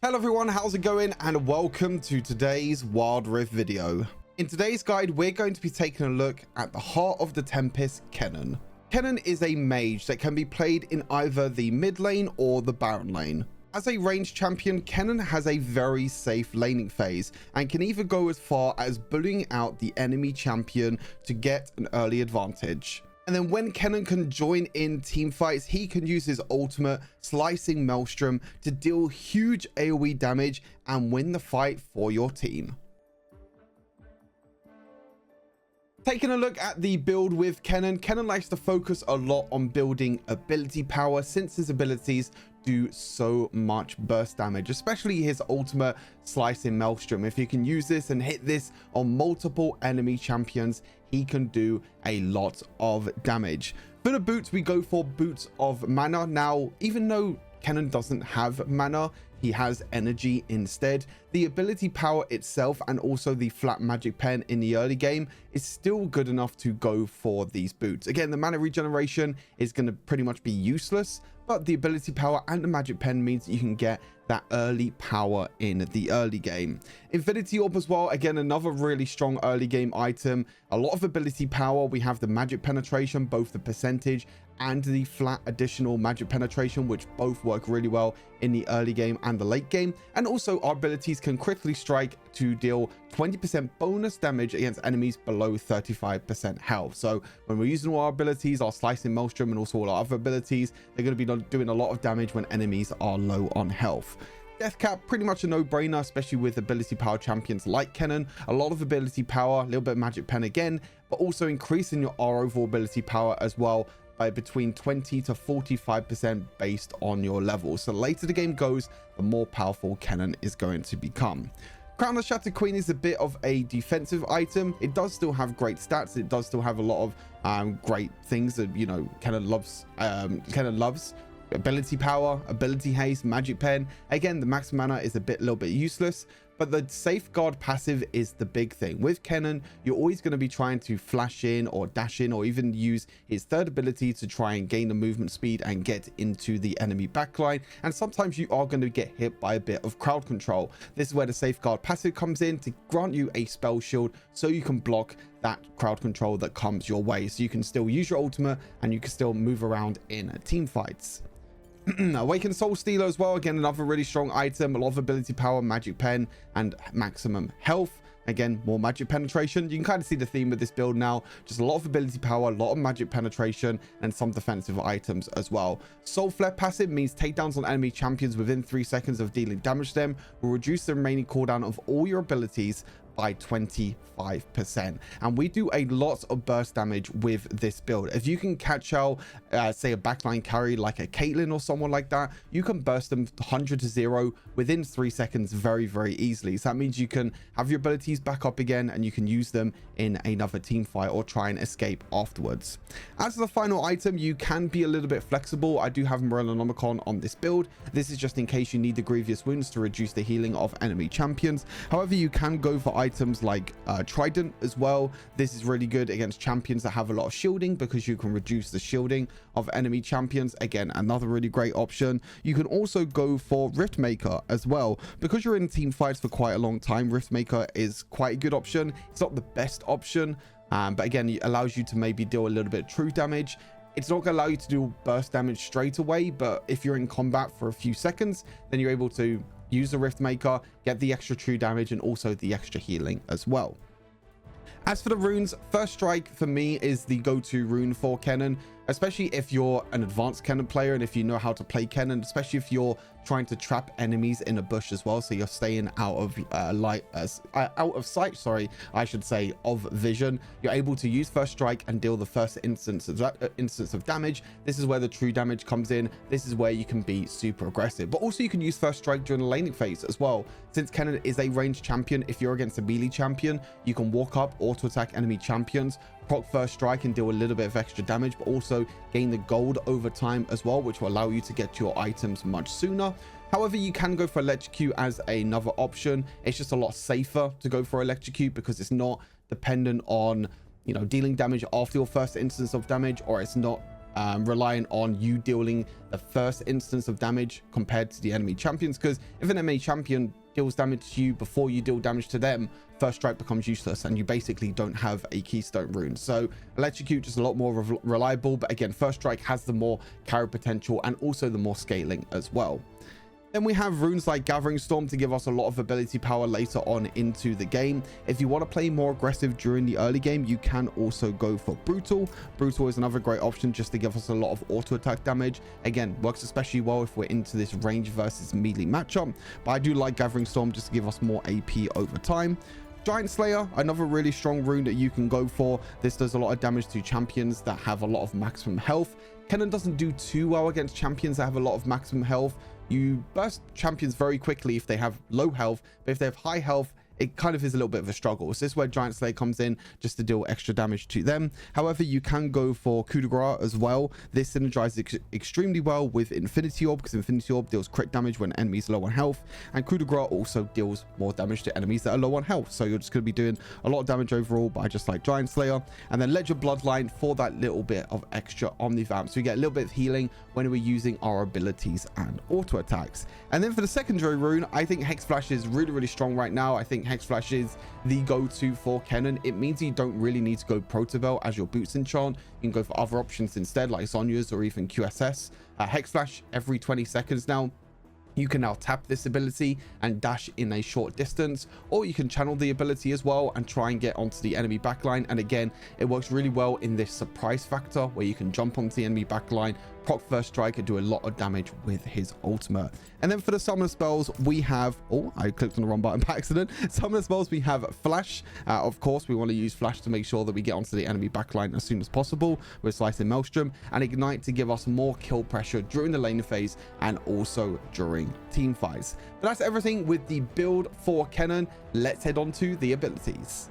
Hello everyone, how's it going? And welcome to today's Wild Rift video. In today's guide, we're going to be taking a look at the Heart of the Tempest, Kennen. Kennen is a mage that can be played in either the mid lane or the Baron lane. As a ranged champion, Kennen has a very safe laning phase and can even go as far as bullying out the enemy champion to get an early advantage. And then when Kennen can join in team fights, he can use his ultimate Slicing Maelstrom to deal huge AoE damage and win the fight for your team. Taking a look at the build with Kennen likes to focus a lot on building ability power since his abilities do so much burst damage, especially his ultimate Slicing Maelstrom. If you can use this and hit this on multiple enemy champions, he can do a lot of damage. For the boots, we go for Boots of Mana. Now, even though Kennen doesn't have mana, he has energy instead. The ability power itself and also the flat magic pen in the early game is still good enough to go for these boots. Again, the mana regeneration is going to pretty much be useless, but the ability power and the magic pen means that you can get that early power in the early game. Infinity Orb as well, again, another really strong early game item. A lot of ability power. We have the magic penetration, both the percentage and the flat additional magic penetration, which both work really well in the early game and the late game. And also our abilities can critically strike to deal 20% bonus damage against enemies below 35% health. So when we're using all our abilities, our Slicing Maelstrom and also all our other abilities, they're going to be doing a lot of damage when enemies are low on health. Death Cap, pretty much a no-brainer, especially with ability power champions like Kennen. A lot of ability power, a little bit of magic pen again, but also increasing our overall ability power as well by between 20 to 45% based on your level. So the later the game goes, the more powerful Kennen is going to become. Crown of Shattered Queen is a bit of a defensive item. It does still have great stats. It does still have a lot of great things that, you know, Kennen loves. Ability power, ability haste, magic pen. Again, the max mana is a little bit useless, but the safeguard passive is the big thing. With Kennen, you're always going to be trying to flash in or dash in or even use his third ability to try and gain the movement speed and get into the enemy backline. And sometimes you are going to get hit by a bit of crowd control. This is where the safeguard passive comes in to grant you a spell shield so you can block that crowd control that comes your way. So you can still use your ultimate and you can still move around in team fights. Awakened Soul Stealer as well, again another really strong item, a lot of ability power, magic pen and maximum health. Again, more magic penetration. You can kind of see the theme of this build now, just a lot of ability power, a lot of magic penetration and some defensive items as well. Soul Flare passive means takedowns on enemy champions within 3 seconds of dealing damage to them will reduce the remaining cooldown of all your abilities by 25%. And we do a lot of burst damage with this build. If you can catch out say a backline carry like a Caitlyn or someone like that, you can burst them 100 to 0 within 3 seconds very easily. So that means you can have your abilities back up again and you can use them in another team fight or try and escape afterwards. As for the final item, you can be a little bit flexible. I do have Morellonomicon on this build. This is just in case you need the grievous wounds to reduce the healing of enemy champions. However, you can go for items like Trident as well. This is really good against champions that have a lot of shielding because you can reduce the shielding of enemy champions. Again, another really great option. You can also go for Riftmaker as well. Because you're in team fights for quite a long time, Riftmaker is quite a good option. It's not the best option, but again, it allows you to maybe deal a little bit of true damage. It's not going to allow you to do burst damage straight away, but if you're in combat for a few seconds, then you're able to use the Riftmaker, get the extra true damage and also the extra healing as well. As for the runes, First Strike for me is the go-to rune for Kennen, especially if you're an advanced Kennen player and if you know how to play Kennen, especially if you're trying to trap enemies in a bush as well, so you're staying out of sight, sorry, I should say, of vision. You're able to use First Strike and deal the first instance of damage. This is where the true damage comes in. This is where you can be super aggressive, but also you can use First Strike during the laning phase as well. Since Kennen is a ranged champion, if you're against a melee champion, you can walk up, auto attack enemy champions, proc First Strike and deal a little bit of extra damage, but also gain the gold over time as well, which will allow you to get your items much sooner. However, you can go for Electrocute as another option. It's just a lot safer to go for Electrocute because it's not dependent on, you know, dealing damage after your first instance of damage, or it's not relying on you dealing the first instance of damage compared to the enemy champions, because if an enemy champion deals damage to you before you deal damage to them, first strike becomes useless and you basically don't have a keystone rune. So electrocute just a lot more reliable, but again, first strike has the more carry potential and also the more scaling as well. Then we have runes like Gathering Storm to give us a lot of ability power later on into the game. If you want to play more aggressive during the early game, you can also go for Brutal. Brutal is another great option just to give us a lot of auto attack damage. Again, works especially well if we're into this range versus melee matchup, but I do like Gathering Storm just to give us more AP over time. Giant Slayer, another really strong rune that you can go for. This does a lot of damage to champions that have a lot of maximum health. Kennen doesn't do too well against champions that have a lot of maximum health. You burst champions very quickly if they have low health, but if they have high health, it kind of is a little bit of a struggle. So this is where Giant Slayer comes in, just to deal extra damage to them. However, you can go for Coup de Grace as well. This synergizes extremely well with Infinity Orb, because Infinity Orb deals crit damage when enemies are low on health, and Coup de Grace also deals more damage to enemies that are low on health. So you're just going to be doing a lot of damage overall, but I just like Giant Slayer. And then Ledger Bloodline for that little bit of extra Omnivamp, so you get a little bit of healing when we're using our abilities and auto attacks. And then for the secondary rune, I think Hex Flash is really strong right now. I think Hex Flash is the go-to for Kennen. It means you don't really need to go Protobell as your boots enchant. You can go for other options instead, like Sonya's or even QSS. Hex Flash every 20 seconds now. You can now tap this ability and dash in a short distance, or you can channel the ability as well and try and get onto the enemy backline. And again, it works really well in this surprise factor where you can jump onto the enemy backline, proc first strike, and do a lot of damage with his ultimate. And then for the summoner spells, we have, oh, I clicked on the wrong button by accident. Summoner spells, we have Flash. Of course, we want to use Flash to make sure that we get onto the enemy backline as soon as possible with Slicing Maelstrom, and Ignite to give us more kill pressure during the laning phase and also during team fights. But that's everything with the build for Kennen. Let's head on to the abilities.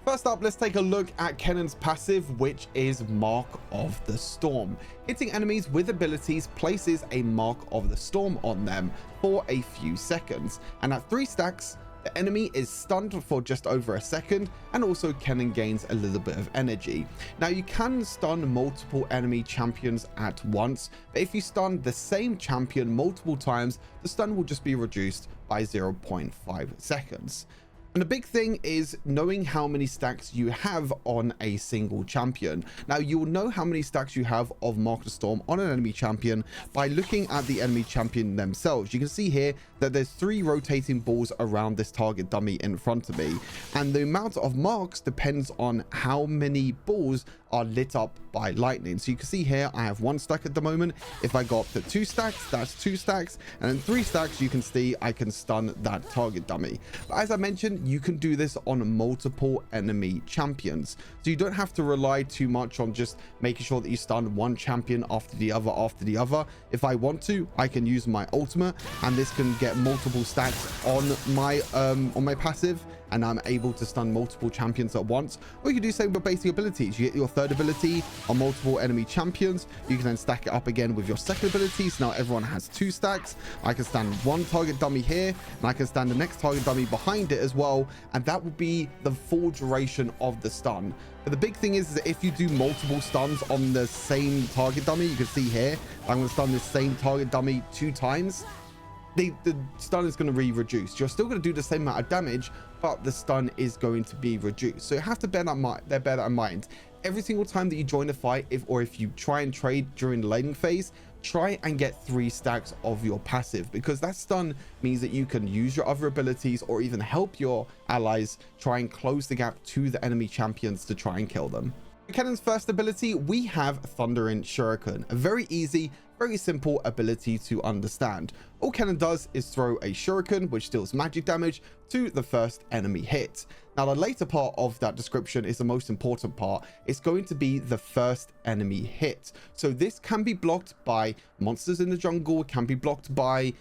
First up, let's take a look at Kennen's passive, which is Mark of the Storm. Hitting enemies with abilities places a Mark of the Storm on them for a few seconds, and at 3 stacks, the enemy is stunned for just over a second, and also Kennen gains a little bit of energy. Now, you can stun multiple enemy champions at once, but if you stun the same champion multiple times, the stun will just be reduced by 0.5 seconds. And the big thing is knowing how many stacks you have on a single champion. Now, you'll know how many stacks you have of Mark of the Storm on an enemy champion by looking at the enemy champion themselves. You can see here that there's 3 rotating balls around this target dummy in front of me, and the amount of marks depends on how many balls are lit up by lightning. So you can see here I have 1 stack at the moment. If I go up to 2 stacks, that's 2 stacks, and then 3 stacks, you can see I can stun that target dummy. But as I mentioned, you can do this on multiple enemy champions, so you don't have to rely too much on just making sure that you stun one champion after the other. If I want to, I can use my ultimate, and this can get multiple stacks on my passive, and I'm able to stun multiple champions at once. Or you can do same with basic abilities. You get your third ability on multiple enemy champions. You can then stack it up again with your second ability. So now everyone has 2 stacks. I can stand 1 target dummy here, and I can stand the next target dummy behind it as well. And that will be the full duration of the stun. But the big thing is that if you do multiple stuns on the same target dummy, you can see here, I'm going to stun this same target dummy 2 times. The stun is going to be reduced. You're still going to do the same amount of damage, but the stun is going to be reduced. So you have to bear that in mind. Every single time that you join a fight, if you try and trade during the laning phase, try and get 3 stacks of your passive, because that stun means that you can use your other abilities or even help your allies try and close the gap to the enemy champions to try and kill them. For Kennen's first ability, we have Thundering Shuriken, a very easy, very simple ability to understand. All Kennen does is throw a shuriken, which deals magic damage to the first enemy hit. Now, the later part of that description is the most important part. It's going to be the first enemy hit. So this can be blocked by monsters in the jungle, it can be blocked by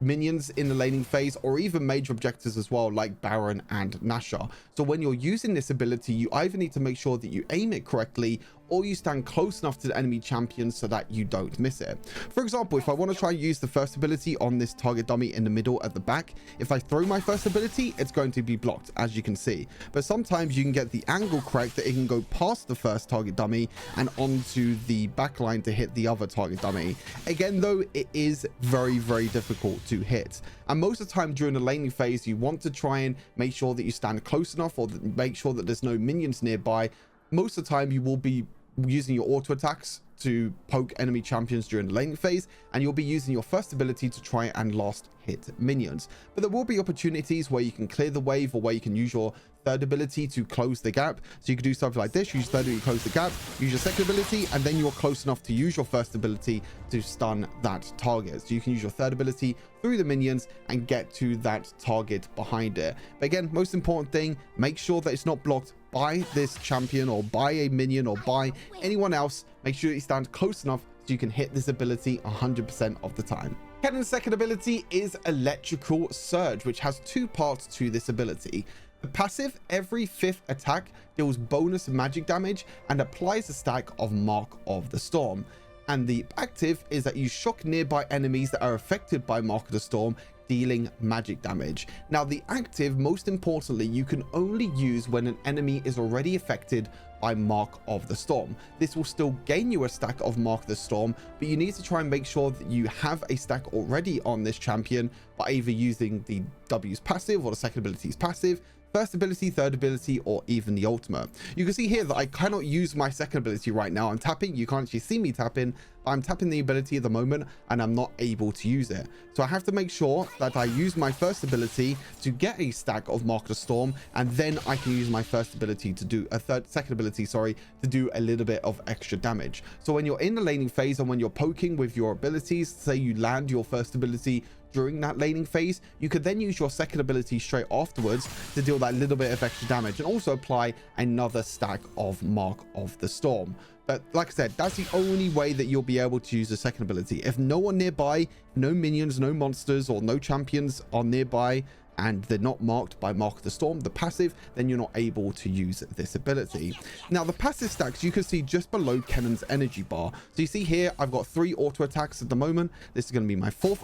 minions in the laning phase, or even major objectives as well, like Baron and Nashor. So when you're using this ability, you either need to make sure that you aim it correctly, or you stand close enough to the enemy champion so that you don't miss it. For example, if I want to try and use the first ability on this target dummy in the middle at the back, if I throw my first ability, it's going to be blocked, as you can see. But sometimes you can get the angle correct that it can go past the first target dummy and onto the back line to hit the other target dummy. Again, though, it is very, very difficult to hit. And most of the time during the laning phase, you want to try and make sure that you stand close enough, or make sure that there's no minions nearby. Most of the time you will be using your auto attacks to poke enemy champions during the laning phase, and you'll be using your first ability to try and last hit minions. But there will be opportunities where you can clear the wave, or where you can use your third ability to close the gap. So you can do something like this: use third ability, close the gap, use your second ability, and then you're close enough to use your first ability to stun that target. So you can use your third ability through the minions and get to that target behind it. But again, most important thing, make sure that it's not blocked by this champion or by a minion or by anyone else. Make sure you stand close enough so you can hit this ability 100% of the time. Kennen's second ability is Electrical Surge, which has two parts to this ability. The passive, every 5th attack deals bonus magic damage and applies a stack of Mark of the Storm. And the active is that you shock nearby enemies that are affected by Mark of the Storm, dealing magic damage. Now, the active, most importantly, you can only use when an enemy is already affected by Mark of the Storm. This will still gain you a stack of Mark of the Storm, but you need to try and make sure that you have a stack already on this champion by either using the W's passive or the second ability's passive, first ability, third ability, or even the ultimate. You can see here that I cannot use my second ability right now. I'm tapping. You can't actually see me tapping, but I'm tapping the ability at the moment and I'm not able to use it. So I have to make sure that I use my first ability to get a stack of Mark of the Storm, and then I can use my first ability to do second ability, to do a little bit of extra damage. So when you're in the laning phase and when you're poking with your abilities, say you land your first ability during that laning phase, you could then use your second ability straight afterwards to deal that little bit of extra damage and also apply another stack of Mark of the Storm. But like I said, that's the only way that you'll be able to use the second ability. If no one nearby, no minions, no monsters, or no champions are nearby, and they're not marked by Mark of the Storm, the passive, then you're not able to use this ability. Now, the passive stacks you can see just below Kennen's energy bar. So you see here, I've got 3 auto attacks at the moment. This is going to be my 4th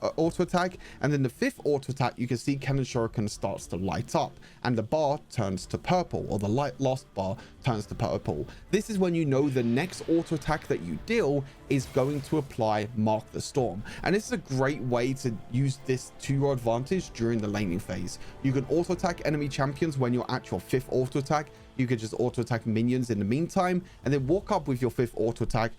auto attack, and then the 5th auto attack, you can see Kennen's shuriken starts to light up, and the bar turns to purple, or the light lost bar turns to purple. This is when you know the next auto attack that you deal is going to apply Mark the Storm, and this is a great way to use this to your advantage during the laning phase. You can auto attack enemy champions when you're at your 5th auto attack. You could just auto attack minions in the meantime, and then walk up with your 5th auto attack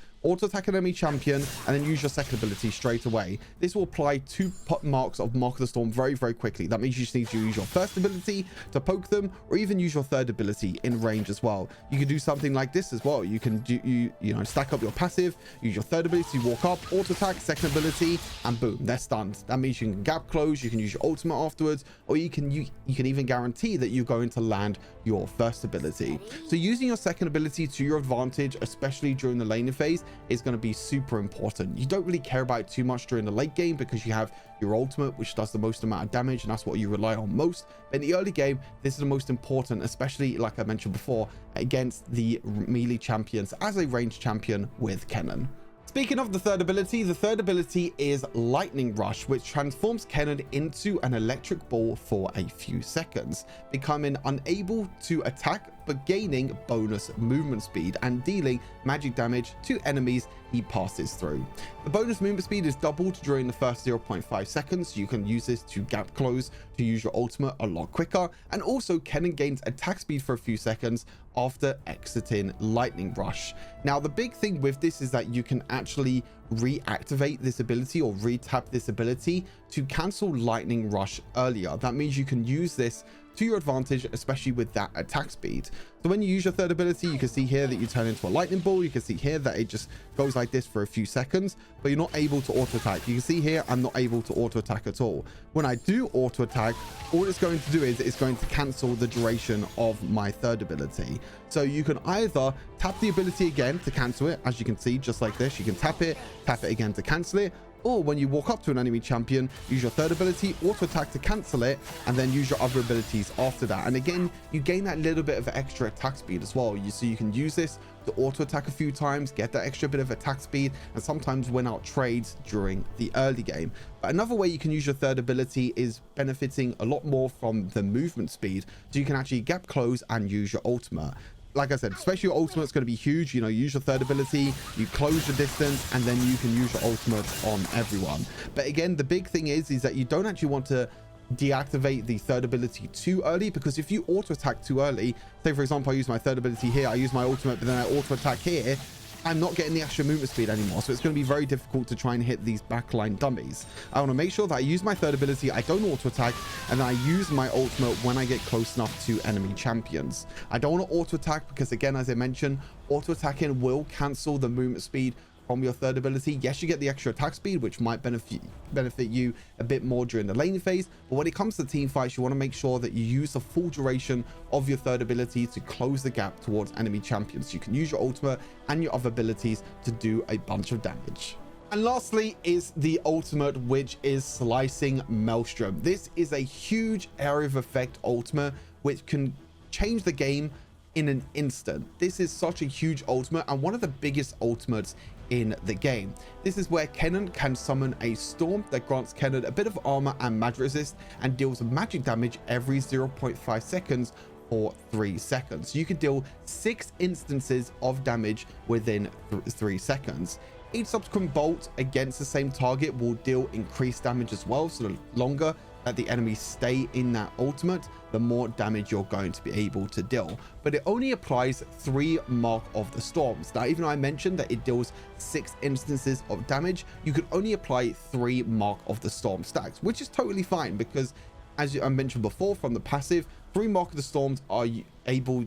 an enemy champion, and then use your second ability straight away. This will apply 2 marks of Mark of the Storm very, very quickly. That means you just need to use your first ability to poke them, or even use your third ability in range as well. You can do something like this as well. You can do, you know, stack up your passive, use your third ability, walk up, auto attack, second ability, and boom, they're stunned. That means you can gap close, you can use your ultimate afterwards, or you can even guarantee that you're going to land your first ability. So using your second ability to your advantage, especially during the laning phase, is going to be super important. You don't really care about it too much during the late game because you have your ultimate, which does the most amount of damage, and that's what you rely on most. But in the early game, this is the most important, especially like I mentioned before, against the melee champions as a ranged champion with Kennen. Speaking of the third ability is Lightning Rush, which transforms Kennen into an electric ball for a few seconds, becoming unable to attack but gaining bonus movement speed and dealing magic damage to enemies he passes through. The bonus movement speed is doubled during the first 0.5 seconds. You can use this to gap close, to use your ultimate a lot quicker, and also Kennen gains attack speed for a few seconds after exiting Lightning Rush. Now, the big thing with this is that you can actually reactivate this ability or retap this ability to cancel Lightning Rush earlier. That means you can use this to your advantage, especially with that attack speed. So when you use your third ability, you can see here that you turn into a lightning ball. You can see here that it just goes like this for a few seconds, but you're not able to auto attack. You can see here I'm not able to auto attack at all. When I do auto attack, all it's going to do is it's going to cancel the duration of my third ability. So you can either tap the ability again to cancel it, as you can see, just like this. You can tap it again to cancel it, Or when you walk up to an enemy champion, use your third ability, auto attack to cancel it, and then use your other abilities after that. And again, you gain that little bit of extra attack speed as well. So you can use this to auto attack a few times, get that extra bit of attack speed, and sometimes win out trades during the early game. But another way you can use your third ability is benefiting a lot more from the movement speed. So you can actually gap close and use your ultimate. Like I said, especially your ultimate is going to be huge. You know, use your third ability, you close your distance, and then you can use your ultimate on everyone. But again, the big thing is that you don't actually want to deactivate the third ability too early, because if you auto attack too early, say for example, I use my third ability here, I use my ultimate, but then I auto attack here, I'm not getting the extra movement speed anymore. So it's going to be very difficult to try and hit these backline dummies. I want to make sure that I use my third ability, I don't auto attack, and then I use my ultimate when I get close enough to enemy champions. I don't want to auto attack because, again, as I mentioned, auto attacking will cancel the movement speed from your third ability. Yes, you get the extra attack speed, which might benefit you a bit more during the lane phase, but when it comes to team fights, you want to make sure that you use the full duration of your third ability to close the gap towards enemy champions. You can use your ultimate and your other abilities to do a bunch of damage. And lastly is the ultimate, which is Slicing Maelstrom. This is a huge area of effect ultimate which can change the game in an instant. This is such a huge ultimate and one of the biggest ultimates in the game. This is where Kennen can summon a storm that grants Kennen a bit of armor and magic resist and deals magic damage every 0.5 seconds for 3 seconds. So you can deal 6 instances of damage within 3 seconds. Each subsequent bolt against the same target will deal increased damage as well, so the longer that the enemies stay in that ultimate, the more damage you're going to be able to deal. But it only applies 3 Mark of the Storms. Now, even though I mentioned that it deals 6 instances of damage, you can only apply 3 Mark of the Storm stacks, which is totally fine because, as I mentioned before, from the passive, 3 Mark of the Storms you're able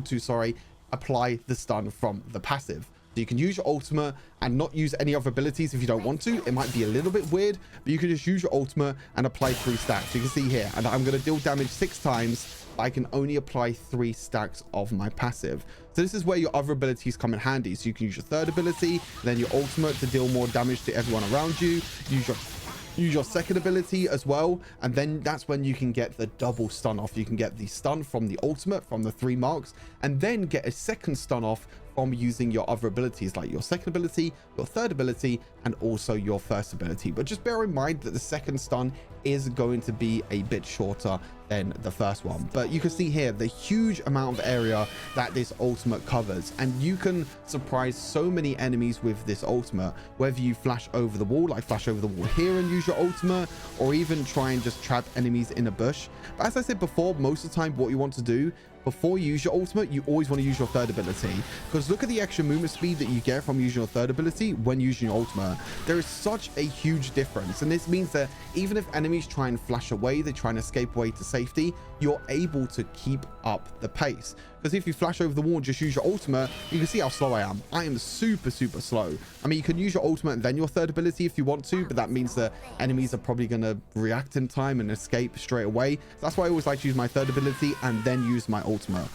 to apply the stun from the passive. So you can use your ultimate and not use any other abilities if you don't want to. It might be a little bit weird, but you can just use your ultimate and apply 3 stacks. You can see here, and I'm going to deal damage 6 times. I can only apply 3 stacks of my passive. So this is where your other abilities come in handy. So you can use your third ability, then your ultimate to deal more damage to everyone around you. Use your second ability as well, and then that's when you can get the double stun off. You can get the stun from the ultimate, from the 3 marks, and then get a second stun off from using your other abilities, like your second ability, your third ability, and also your first ability. But just bear in mind that the second stun is going to be a bit shorter than the first one. But you can see here the huge amount of area that this ultimate covers, and you can surprise so many enemies with this ultimate, whether you flash over the wall, like flash over the wall here and use your ultimate, or even try and just trap enemies in a bush. But as I said before, most of the time what you want to do before you use your ultimate, you always want to use your third ability, because look at the extra movement speed that you get from using your third ability when using your ultimate. There is such a huge difference, and this means that even if enemies try and flash away, they try and escape away to safety, you're able to keep up the pace. Because if you flash over the wall and just use your ultimate, you can see how slow I am. I am super slow. I mean, you can use your ultimate and then your third ability if you want to, but that means that enemies are probably going to react in time and escape straight away. So that's why I always like to use my third ability and then use my ultimate.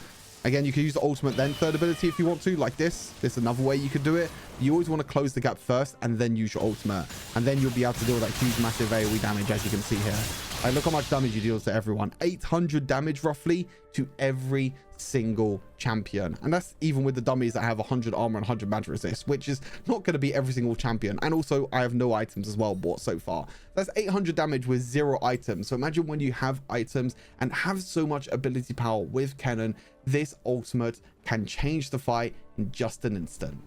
Again, you can use the ultimate then third ability if you want to, like this. There's another way you could do it. You always want to close the gap first and then use your ultimate, and then you'll be able to deal with that huge massive AoE damage, as you can see here. Like, look how much damage you deal to everyone. 800 damage roughly to every single champion, and that's even with the dummies that have 100 armor and 100 magic resist, which is not going to be every single champion. And also I have no items as well bought so far. That's 800 damage with 0 items. So imagine when you have items and have so much ability power with Kennen, this ultimate can change the fight in just an instant.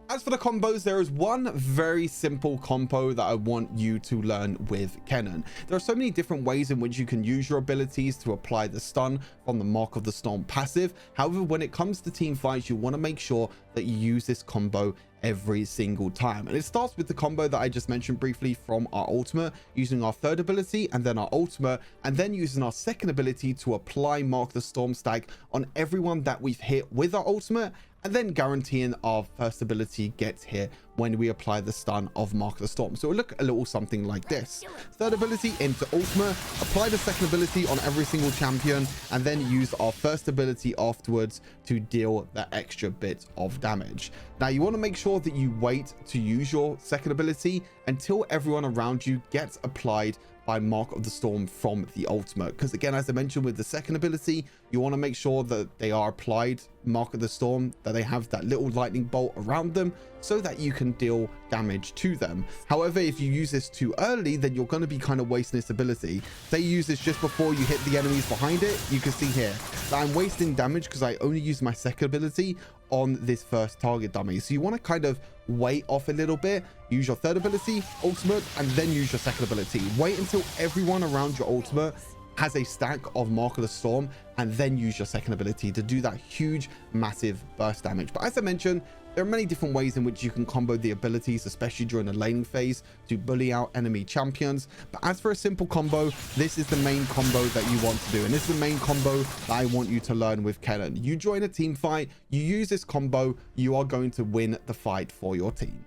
As for the combos, there is one very simple combo that I want you to learn with Kennen. There are so many different ways in which you can use your abilities to apply the stun from the Mark of the Storm passive. However, when it comes to team fights, you want to make sure that you use this combo every single time. And it starts with the combo that I just mentioned briefly from our ultimate, using our third ability and then our ultimate, and then using our second ability to apply Mark the Storm stack on everyone that we've hit with our ultimate, and then guaranteeing our first ability gets hit when we apply the stun of Mark of the Storm. So it'll look a little something like this. Third ability into ultimate, apply the second ability on every single champion, and then use our first ability afterwards to deal that extra bit of damage. Now you want to make sure that you wait to use your second ability until everyone around you gets applied by Mark of the Storm from the ultimate, because again, as I mentioned with the second ability, you want to make sure that they are applied Mark of the Storm, that they have that little lightning bolt around them so that you can deal damage to them. However, if you use this too early, then you're going to be kind of wasting this ability. Say you use this just before you hit the enemies behind it, you can see here that I'm wasting damage because I only use my second ability on this first target dummy. So you want to kind of wait off a little bit, use your third ability, ultimate, and then use your second ability. Wait until everyone around your ultimate has a stack of Mark of the Storm, and then use your second ability to do that huge, massive burst damage. But as I mentioned, there are many different ways in which you can combo the abilities, especially during the laning phase, to bully out enemy champions. But as for a simple combo, this is the main combo that you want to do. And this is the main combo that I want you to learn with Kennen. You join a team fight, you use this combo, you are going to win the fight for your team.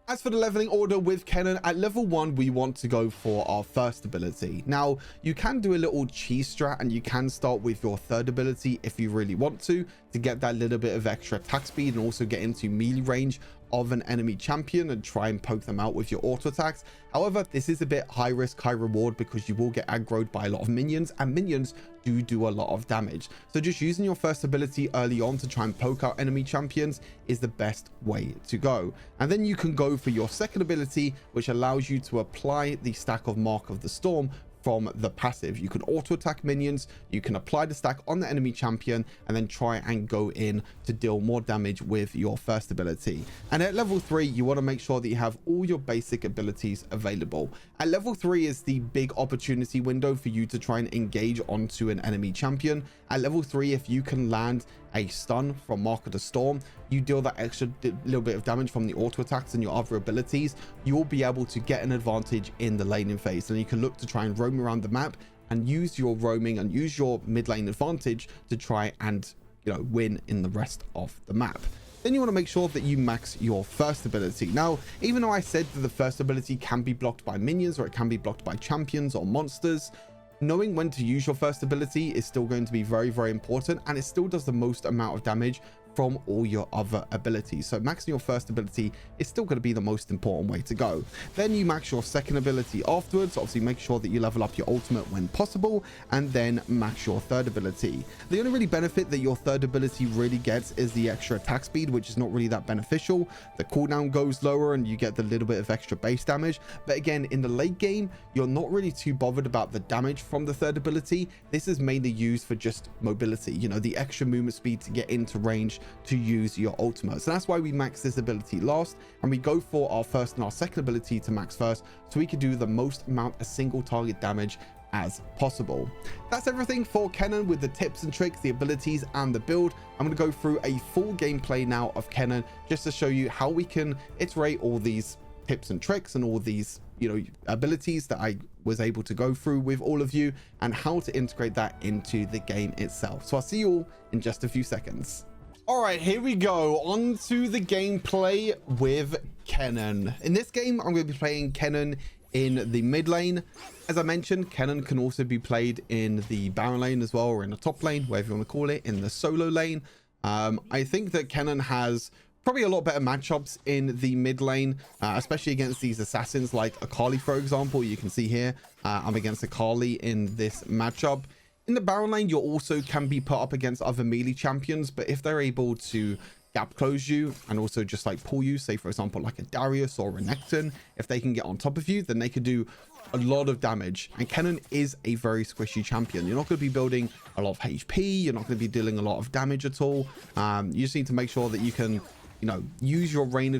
As for the leveling order with Kennen, at level 1, we want to go for our first ability. Now, you can do a little cheese strat and you can start with your third ability if you really want to get that little bit of extra attack speed and also get into melee range of an enemy champion and try and poke them out with your auto attacks. However, this is a bit high risk, high reward, because you will get aggroed by a lot of minions, and minions do a lot of damage. So just using your first ability early on to try and poke out enemy champions is the best way to go. And then you can go for your second ability, which allows you to apply the stack of Mark of the Storm from the passive. You can auto attack minions, you can apply the stack on the enemy champion, and then try and go in to deal more damage with your first ability. And at level 3, you want to make sure that you have all your basic abilities available. At level 3 is the big opportunity window for you to try and engage onto an enemy champion. At level 3, if you can land a stun from Mark of the Storm, you deal that extra little bit of damage from the auto attacks and your other abilities, you will be able to get an advantage in the laning phase. And you can look to try and roam around the map and use your roaming and use your mid lane advantage to try and, you know, win in the rest of the map. Then you want to make sure that you max your first ability. Now, even though I said that the first ability can be blocked by minions or it can be blocked by champions or monsters, knowing when to use your first ability is still going to be very, very important, and it still does the most amount of damage from all your other abilities. So maxing your first ability is still going to be the most important way to go. Then you max your second ability afterwards. Obviously make sure that you level up your ultimate when possible, and then max your third ability. The only really benefit that your third ability really gets is the extra attack speed, which is not really that beneficial. The cooldown goes lower and you get the little bit of extra base damage, but again, in the late game, you're not really too bothered about the damage from the third ability. This is mainly used for just mobility, you know, the extra movement speed to get into range to use your ultimate. So that's why we max this ability last, and we go for our first and our second ability to max first, so we can do the most amount of single target damage as possible. That's everything for Kennen with the tips and tricks, the abilities, and the build. I'm going to go through a full gameplay now of Kennen just to show you how we can iterate all these tips and tricks and all these, you know, abilities that I was able to go through with all of you, and how to integrate that into the game itself. So I'll see you all in just a few seconds. All right, here we go on to the gameplay with Kennen. In this game, I'm going to be playing Kennen in the mid lane. As I mentioned, Kennen can also be played in the Baron lane as well, or in the top lane, whatever you want to call it, in the solo lane. I think that Kennen has probably a lot better matchups in the mid lane, especially against these assassins like Akali, for example. You can see here, I'm against Akali in this matchup. In the Baron lane, you also can be put up against other melee champions, but if they're able to gap close you and also just like pull you, say for example like a Darius or a Renekton, if they can get on top of you, then they could do a lot of damage. And Kennen is a very squishy champion. You're not going to be building a lot of HP, you're not going to be dealing a lot of damage at all. You just need to make sure that you can, you know, use your range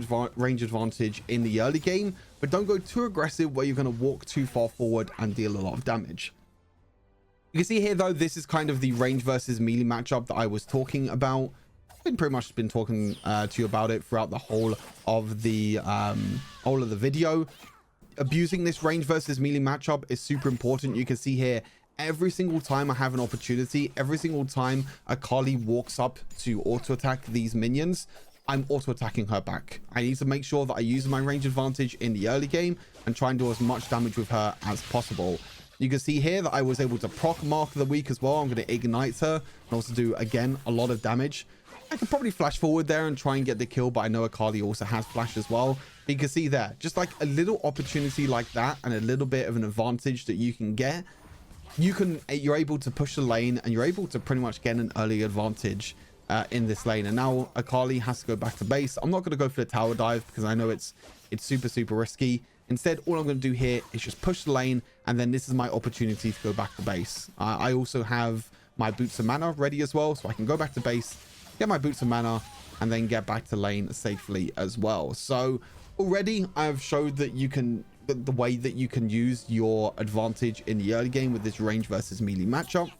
advantage in the early game, but don't go too aggressive where you're going to walk too far forward and deal a lot of damage. You can see here though, this is kind of the range versus melee matchup that I was talking about. I've been pretty much been talking to you about it throughout the whole of the video. Abusing this range versus melee matchup is super important. You can see here, every single time I have an opportunity, every single time Akali walks up to auto attack these minions, I'm auto attacking her back. I need to make sure that I use my range advantage in the early game and try and do as much damage with her as possible. You can see here that I was able to proc Mark of the Week as well. I'm going to ignite her and also do, again, a lot of damage. I could probably flash forward there and try and get the kill, but I know Akali also has flash as well. But you can see there, just like a little opportunity like that and a little bit of an advantage that you can get, you're able to push the lane and you're able to pretty much get an early advantage in this lane. And now Akali has to go back to base. I'm not going to go for the tower dive because I know it's super risky. Instead, all I'm going to do here is just push the lane, and then this is my opportunity to go back to base. I also have my boots of mana ready as well, so I can go back to base, get my boots of mana, and then get back to lane safely as well. So already I've showed that you can, the way that you can use your advantage in the early game with this range versus melee matchup.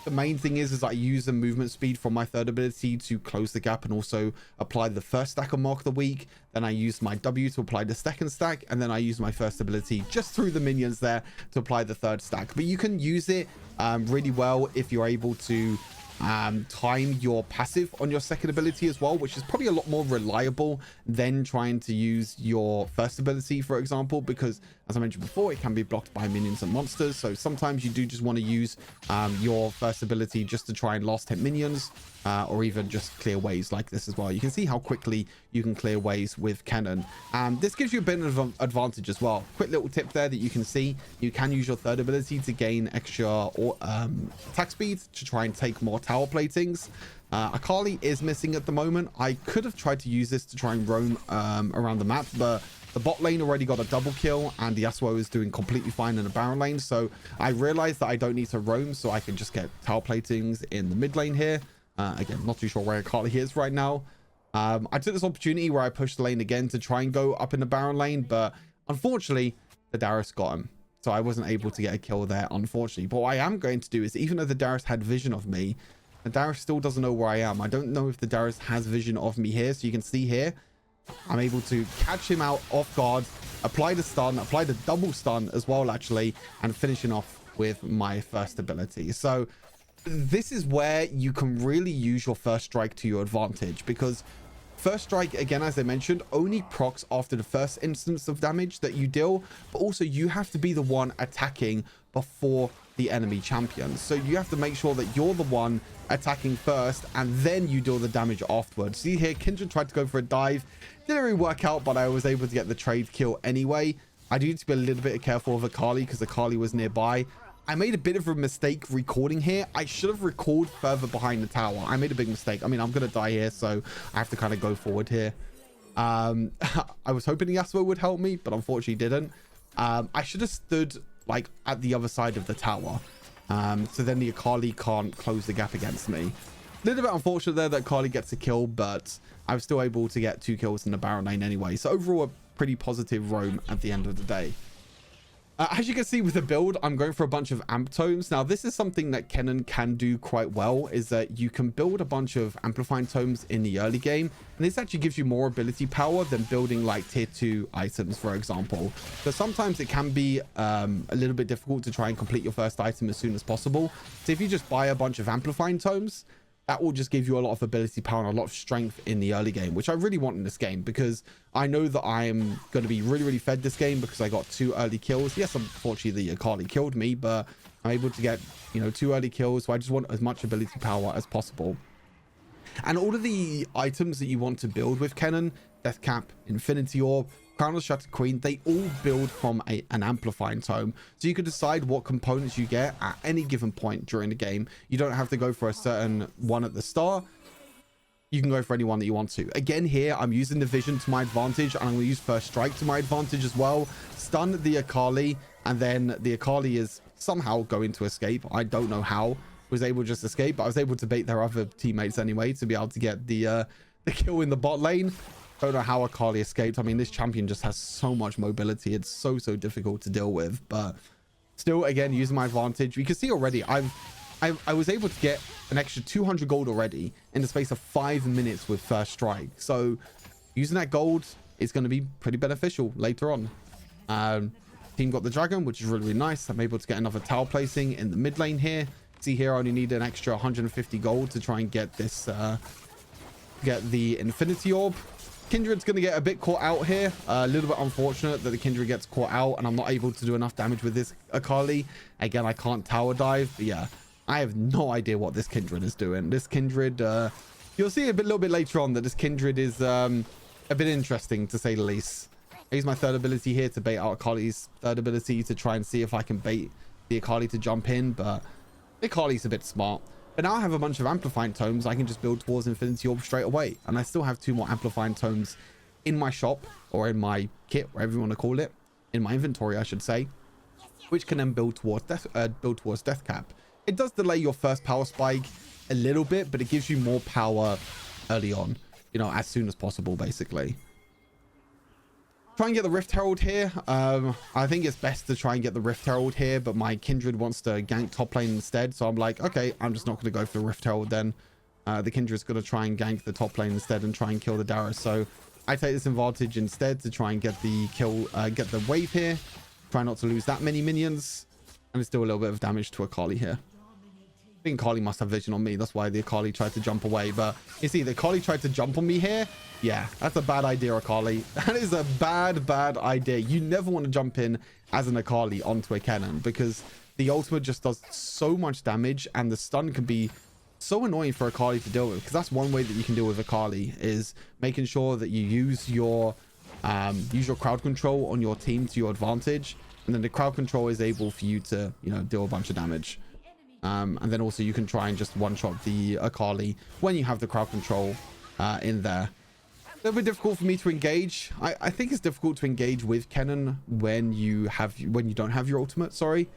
The main thing is I use the movement speed from my third ability to close the gap and also apply the first stack of Mark of the Week. Then I use my W to apply the second stack, and then I use my first ability just through the minions there to apply the third stack. But you can use it really well if you're able to time your passive on your second ability as well, which is probably a lot more reliable than trying to use your first ability, for example, because as I mentioned before, it can be blocked by minions and monsters. So sometimes you do just want to use your first ability just to try and last hit minions, or even just clear ways like this as well. You can see how quickly you can clear ways with Kennen. This gives you a bit of advantage as well. Quick little tip there that you can see, you can use your third ability to gain extra attack speed to try and take more tower platings. Akali is missing at the moment. I could have tried to use this to try and roam around the map, but the bot lane already got a double kill and the Yasuo is doing completely fine in the Baron lane. So I realized that I don't need to roam, so I can just get tower platings in the mid lane here. Again, not too sure where Akali is right now. I took this opportunity where I pushed the lane again to try and go up in the Baron lane, but unfortunately the Darius got him, so I wasn't able to get a kill there, unfortunately. But what I am going to do is, even though the Darius had vision of me, the Darius still doesn't know where I am. I don't know if the Darius has vision of me here. So you can see here, I'm able to catch him out off guard, apply the stun, apply the double stun as well, actually, and finishing off with my first ability. So this is where you can really use your first strike to your advantage, because first strike, again, as I mentioned, only procs after the first instance of damage that you deal, but also you have to be the one attacking before the enemy champion. So you have to make sure that you're the one attacking first, and then you deal the damage afterwards. See here, Kindred tried to go for a dive. Didn't really work out, but I was able to get the trade kill anyway. I do need to be a little bit careful of Akali because Akali was nearby. I made a bit of a mistake recording here. I should have recorded further behind the tower. I made a big mistake. I mean, I'm going to die here, so I have to kind of go forward here. I was hoping the Yasuo would help me, but unfortunately didn't. I should have stood like at the other side of the tower. So then the Akali can't close the gap against me. A little bit unfortunate there that Akali gets a kill, but I was still able to get 2 kills in the Baron lane anyway. So overall, a pretty positive roam at the end of the day. As you can see with the build, I'm going for a bunch of amp tomes. Now, this is something that Kennen can do quite well, is that you can build a bunch of amplifying tomes in the early game. And this actually gives you more ability power than building like tier 2 items, for example. So sometimes it can be a little bit difficult to try and complete your first item as soon as possible. So if you just buy a bunch of amplifying tomes, that will just give you a lot of ability power and a lot of strength in the early game, which I really want in this game, because I know that I'm going to be really fed this game because I got 2 early kills. Yes, unfortunately, the Akali killed me, but I'm able to get, 2 early kills. So I just want as much ability power as possible. And all of the items that you want to build with Kennen, Death Cap, Infinity Orb, Crown of the Shattered Queen, they all build from an amplifying tome. So you can decide what components you get at any given point during the game. You don't have to go for a certain one at the start. You can go for any one that you want to. Again, here, I'm using the vision to my advantage, and I'm going to use first strike to my advantage as well. Stun the Akali, and then the Akali is somehow going to escape. I don't know how. Was able to just escape, but I was able to bait their other teammates anyway to be able to get the kill in the bot lane. Don't know how Akali escaped. I mean, this champion just has so much mobility. It's so difficult to deal with, but still, again, using my advantage. You can see already I was able to get an extra 200 gold already in the space of 5 minutes with first strike. So using that gold is going to be pretty beneficial later on. Team got the dragon, which is really nice. I'm able to get another tower placing in the mid lane here. See here, I only need an extra 150 gold to try and get this get the Infinity Orb. Kindred's going to get a bit caught out here. A little bit unfortunate that the Kindred gets caught out and I'm not able to do enough damage with this Akali. Again, I can't tower dive, but yeah, I have no idea what this Kindred is doing. This Kindred, you'll see a little bit later on that this Kindred is a bit interesting, to say the least. I use my third ability here to bait out Akali's third ability to try and see if I can bait the Akali to jump in, but Akali's a bit smart. But now I have a bunch of amplifying tomes. I can just build towards Infinity Orb straight away. And I still have 2 more amplifying tomes in my shop, or in my kit, whatever you want to call it, in my inventory, I should say, which can then build towards death cap. It does delay your first power spike a little bit, but it gives you more power early on, you know, as soon as possible, basically. Try and get the Rift Herald here. I think it's best to try and get the Rift Herald here, but my Kindred wants to gank top lane instead. So I'm like, okay, I'm just not going to go for the Rift Herald then. The Kindred's going to try and gank the top lane instead and try and kill the Darius. So I take this advantage instead to try and get the kill, get the wave here. Try not to lose that many minions. And it's still a little bit of damage to Akali here. I think Akali must have vision on me. That's why the Akali tried to jump away. But you see, the Akali tried to jump on me here. Yeah, that's a bad idea, Akali. That is a bad idea. You never want to jump in as an Akali onto a Kennen, because the ultimate just does so much damage and the stun can be so annoying for Akali to deal with. Because that's one way that you can deal with Akali, is making sure that you use your crowd control on your team to your advantage. And then the crowd control is able for you to, you know, deal a bunch of damage. And then also you can try and just one-shot the Akali when you have the crowd control in there. A little bit difficult for me to engage. I think it's difficult to engage with Kennen when you don't have your ultimate, sorry.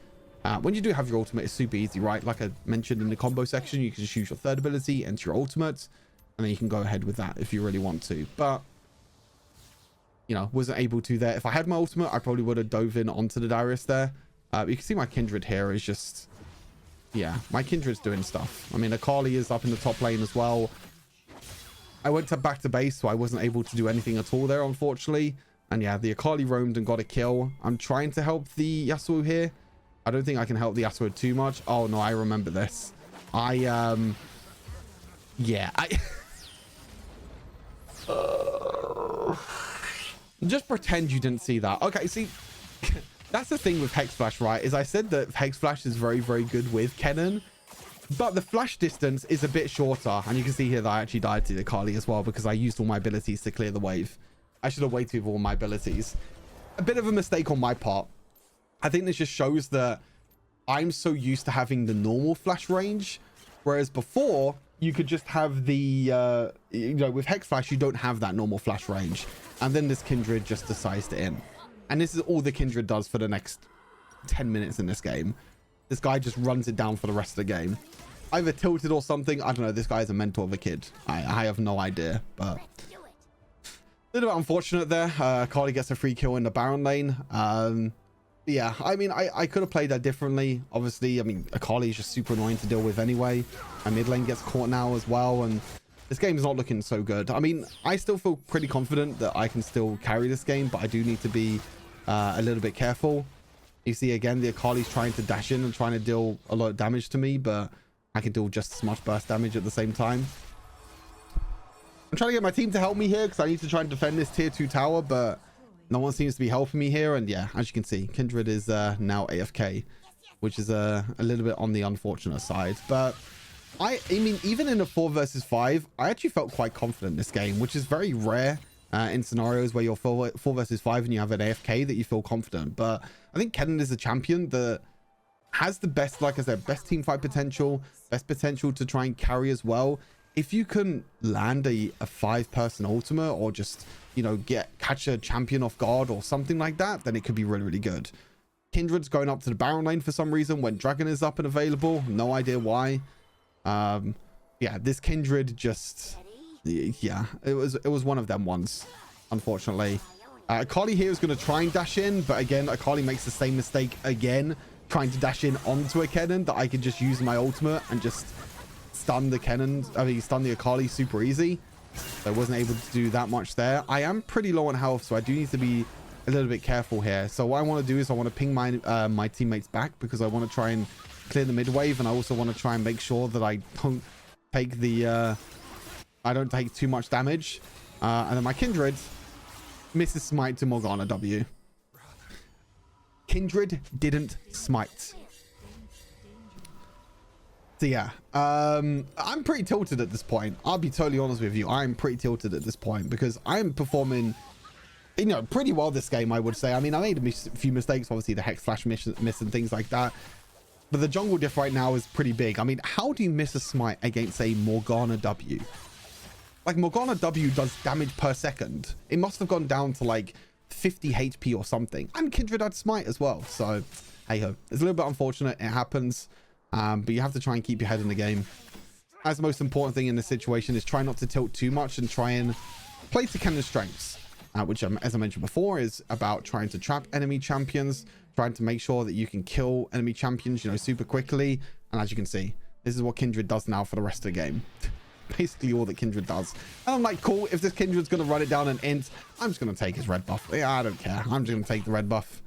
When you do have your ultimate, it's super easy, right? Like I mentioned in the combo section, you can just use your third ability, enter your ultimate, and then you can go ahead with that if you really want to. But, you know, wasn't able to there. If I had my ultimate, I probably would have dove in onto the Darius there. You can see my Kindred here is just... yeah, my Kindred's doing stuff. I mean, Akali is up in the top lane as well. I went back to base, so I wasn't able to do anything at all there, unfortunately. And yeah, the Akali roamed and got a kill. I'm trying to help the Yasuo here. I don't think I can help the Yasuo too much. Oh, no, I remember this. Just pretend you didn't see that. Okay, see... that's the thing with Hex Flash, right? Is I said that Hex Flash is very, very good with Kennen, but the flash distance is a bit shorter. And you can see here that I actually died to the Akali as well because I used all my abilities to clear the wave. I should have waited with all my abilities. A bit of a mistake on my part. I think this just shows that I'm so used to having the normal flash range, whereas before you could just have the, you know, with Hex Flash, you don't have that normal flash range. And then this Kindred just decides to in. And this is all the Kindred does for the next 10 minutes in this game. This guy just runs it down for the rest of the game. Either tilted or something. I don't know. This guy is a mentor of a kid. I have no idea. But a little bit unfortunate there. Akali gets a free kill in the Baron lane. Yeah, I mean, I could have played that differently. Obviously, I mean, Akali is just super annoying to deal with anyway. My mid lane gets caught now as well. And this game is not looking so good. I mean, I still feel pretty confident that I can still carry this game. But I do need to be... a little bit careful. You see again, the Akali's trying to dash in and trying to deal a lot of damage to me, but I can deal just as much burst damage at the same time. I'm trying to get my team to help me here because I need to try and defend this tier 2 tower, but no one seems to be helping me here. And yeah, as you can see, Kindred is now AFK, which is a little bit on the unfortunate side. But I mean, even in a 4 versus 5, I actually felt quite confident in this game, which is very rare. In scenarios where you're 4 versus 5 and you have an AFK that you feel confident. But I think Kennen is a champion that has the best, like I said, best team fight potential, best potential to try and carry as well. If you can land a 5-person ultimate or just, you know, catch a champion off guard or something like that, then it could be really, really good. Kindred's going up to the Baron lane for some reason when Dragon is up and available. No idea why. Yeah, this Kindred just... yeah, it was one of them ones, unfortunately. Akali here is going to try and dash in, but again, Akali makes the same mistake again, trying to dash in onto a Kennen that I could just use my ultimate and just stun the Kennen. I mean, stun the Akali super easy. So I wasn't able to do that much there. I am pretty low on health, so I do need to be a little bit careful here. So what I want to do is I want to ping my teammates back because I want to try and clear the mid wave, and I also want to try and make sure that I don't take the I don't take too much damage. And then my Kindred misses smite to Morgana W. Kindred didn't smite. So yeah, I'm pretty tilted at this point. I'll be totally honest with you. I'm pretty tilted at this point because I'm performing, you know, pretty well this game, I would say. I mean, I made a few mistakes, obviously the Hex Flash miss and things like that. But the jungle diff right now is pretty big. I mean, how do you miss a smite against a Morgana W? Like, Morgana W does damage per second. It must have gone down to like 50 HP or something. And Kindred had smite as well. So, hey-ho. It's a little bit unfortunate. It happens. But you have to try and keep your head in the game. As the most important thing in this situation is try not to tilt too much and try and play to Kennen's strengths. Which, as I mentioned before, is about trying to trap enemy champions, trying to make sure that you can kill enemy champions, you know, super quickly. And as you can see, this is what Kindred does now for the rest of the game. Basically all that Kindred does. And I'm like, cool, if this Kindred's going to run it down an int, I'm just going to take his red buff. Yeah, I don't care. I'm just going to take the red buff.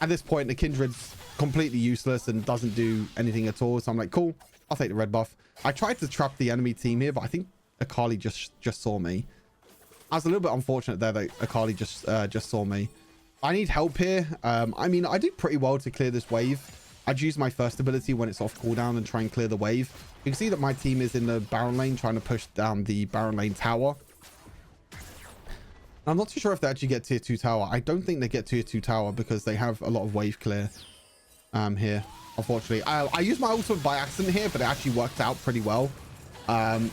At this point, the Kindred's completely useless and doesn't do anything at all. So I'm like, cool, I'll take the red buff. I tried to trap the enemy team here, but I think Akali just saw me. I was a little bit unfortunate there that Akali just saw me. I need help here. I mean, I do pretty well to clear this wave. I'd use my first ability when it's off cooldown and try and clear the wave. You can see that my team is in the Baron lane trying to push down the Baron lane tower. I'm not too sure if they actually get tier 2 tower. I don't think they get tier 2 tower because they have a lot of wave clear here, unfortunately. I used my ultimate by accident here, but it actually worked out pretty well. I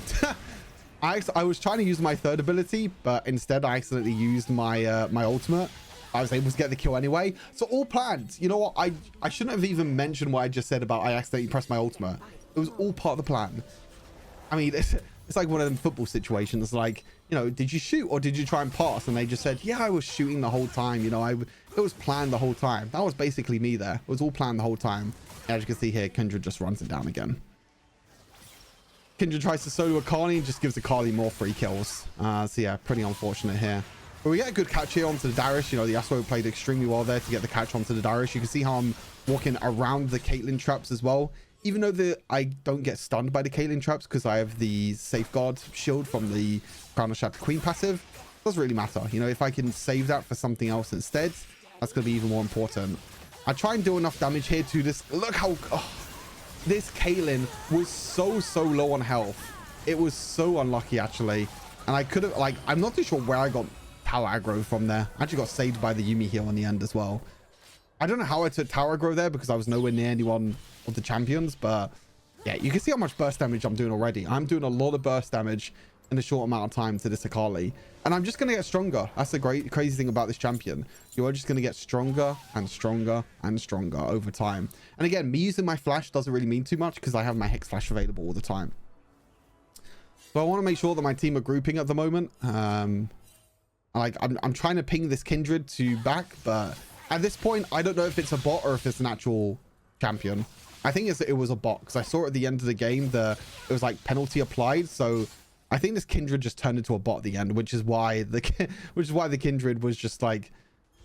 was trying to use my third ability, but instead I accidentally used my my ultimate. I was able to get the kill anyway. So all planned. You know what? I shouldn't have even mentioned what I just said about I accidentally pressed my ultimate. It was all part of the plan. I mean, it's like one of them football situations. Like, you know, did you shoot or did you try and pass? And they just said, yeah, I was shooting the whole time. You know, it was planned the whole time. That was basically me there. It was all planned the whole time. As you can see here, Kindred just runs it down again. Kindred tries to solo Akali and just gives Akali more free kills. So yeah, pretty unfortunate here. But we get a good catch here onto the Darius. You know, the Yasuo played extremely well there to get the catch onto the Darius. You can see how I'm walking around the Caitlyn traps as well. Even though I don't get stunned by the Caitlyn traps because I have the safeguard shield from the Crown of Shattered Queen passive, doesn't really matter. You know, if I can save that for something else instead, that's going to be even more important. I try and do enough damage here to this. Look how... Oh, this Kayn was so low on health. It was so unlucky, actually. And I could have, like, I'm not too sure where I got tower aggro from there. I actually got saved by the Yuumi heal in the end as well. I don't know how I took tower aggro there because I was nowhere near anyone of the champions. But yeah, you can see how much burst damage I'm doing already. I'm doing a lot of burst damage in a short amount of time to this Akali. And I'm just going to get stronger. That's the crazy thing about this champion. You are just going to get stronger and stronger and stronger over time. And again, me using my flash doesn't really mean too much because I have my Hex Flash available all the time. So I want to make sure that my team are grouping at the moment. Like I'm trying to ping this Kindred to back, but at this point, I don't know if it's a bot or if it's an actual champion. I think it was a bot because I saw at the end of the game it was like penalty applied. So I think this Kindred just turned into a bot at the end, which is why the Kindred was just like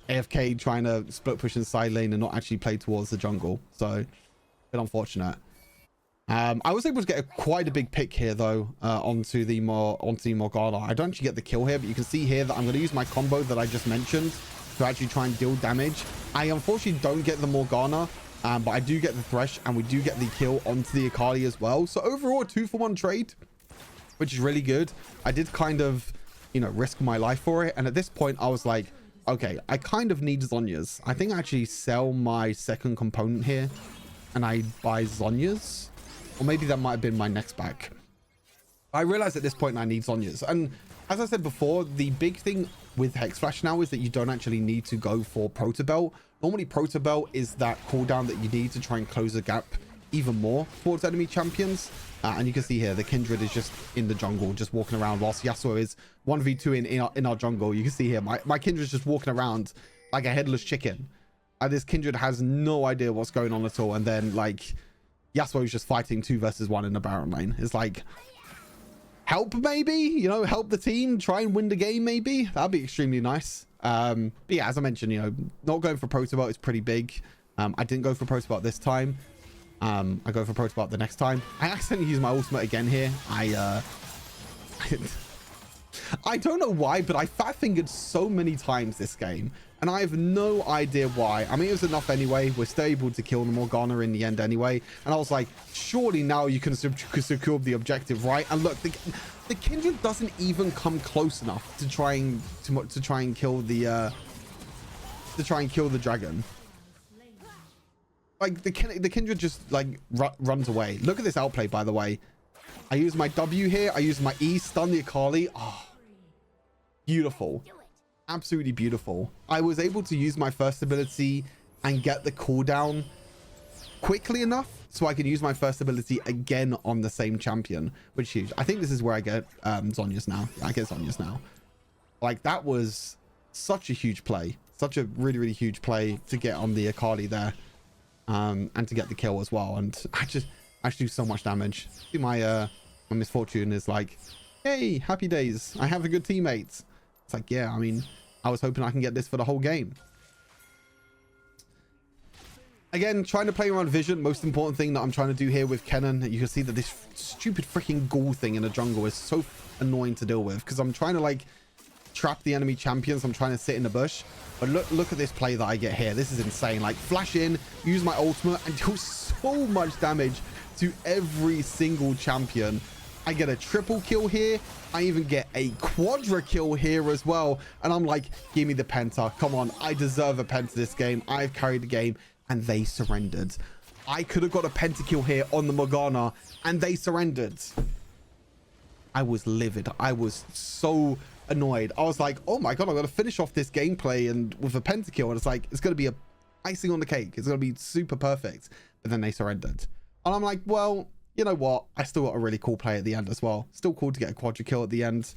AFK trying to split push in side lane and not actually play towards the jungle. So a bit unfortunate. I was able to get quite a big pick here though onto the Morgana. I don't actually get the kill here, but you can see here that I'm going to use my combo that I just mentioned to actually try and deal damage. I unfortunately don't get the Morgana, but I do get the Thresh and we do get the kill onto the Akali as well. So overall, a 2-for-1 trade, which is really good. I did kind of, you know, risk my life for it. And at this point, I was like, okay, I kind of need Zhonya's. I think I actually sell my second component here and I buy Zhonya's. Or maybe that might have been my next back. I realized at this point I need Zhonya's. And as I said before, the big thing with Hex Flash now is that you don't actually need to go for Proto Belt. Normally, Proto Belt is that cooldown that you need to try and close the gap even more towards enemy champions. And you can see here, the Kindred is just in the jungle, just walking around, whilst Yasuo is 1v2 in our jungle. You can see here, my Kindred is just walking around like a headless chicken. And this Kindred has no idea what's going on at all. And then, like, Yasuo is just fighting 2 versus 1 in the Baron lane. It's like, help maybe, you know, help the team, try and win the game maybe. That'd be extremely nice. But yeah, as I mentioned, you know, not going for Proto Belt is pretty big. I didn't go for Proto Belt this time. I go for Proto Belt the next time. I accidentally use my ultimate again here. I I don't know why, but I fat fingered so many times this game, and I have no idea why. I mean, it was enough anyway. We're still able to kill the Morgana in the end anyway, and I was like, surely now you can secure the objective, right? And look, the Kindred doesn't even come close enough to try and kill the dragon. Like the Kindred just like runs away. Look at this outplay, by the way. I use my W here. I use my E, stun the Akali. Oh, beautiful. Absolutely beautiful. I was able to use my first ability and get the cooldown quickly enough so I could use my first ability again on the same champion, which is huge. I think this is where I get Zhonya's now. I get Zhonya's now. Like, that was such a huge play. Such a really, really huge play to get on the Akali there. And to get the kill as well. And I just do so much damage. My misfortune is like, hey, happy days. I have a good teammate. It's like, yeah, I mean, I was hoping I can get this for the whole game. Again, trying to play around vision. Most important thing that I'm trying to do here with Kennen. You can see that this stupid freaking ghoul thing in the jungle is so annoying to deal with, because I'm trying to like trap the enemy champions. I'm trying to sit in the bush. But look at this play that I get here. This is insane. Like, flash in, use my ultimate, and do so much damage to every single champion. I get a triple kill here. I even get a quadra kill here as well. And I'm like, give me the penta. Come on, I deserve a penta this game. I've carried the game, and they surrendered. I could have got a penta kill here on the Morgana, and they surrendered. I was livid. I was so annoyed. I was like, oh my god, I'm gonna finish off this gameplay and with a pentakill, and it's like, it's gonna be a icing on the cake. It's gonna be super perfect. But then they surrendered, and I'm like, well, you know what, I still got a really cool play at the end as well. Still cool to get a quadra kill at the end.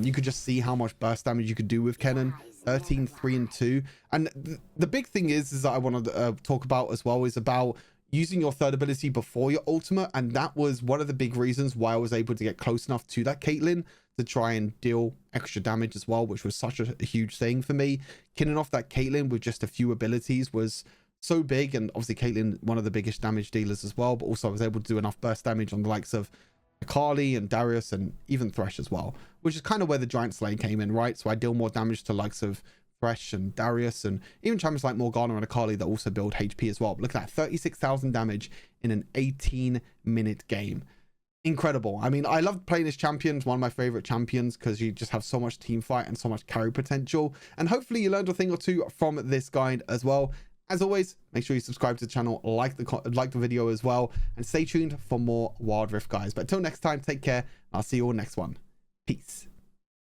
You could just see how much burst damage you could do with Kennen. 13, 3 and 2. And the big thing is that I want to talk about as well is about using your third ability before your ultimate. And that was one of the big reasons why I was able to get close enough to that Caitlyn to try and deal extra damage as well, which was such a huge thing for me. Killing off that Caitlyn with just a few abilities was so big, and obviously Caitlyn, one of the biggest damage dealers as well, but also I was able to do enough burst damage on the likes of Akali and Darius and even Thresh as well, which is kind of where the Giant Slayer came in, right? So I deal more damage to likes of Thresh and Darius and even champions like Morgana and Akali that also build HP as well. But look at that, 36,000 damage in an 18-minute game. Incredible. I mean, I love playing this champion. It's one of my favorite champions because you just have so much team fight and so much carry potential. And hopefully you learned a thing or two from this guide as well. As always, make sure you subscribe to the channel, like the video as well, and stay tuned for more Wild Rift guys. But until next time, take care. I'll see you all next one. Peace.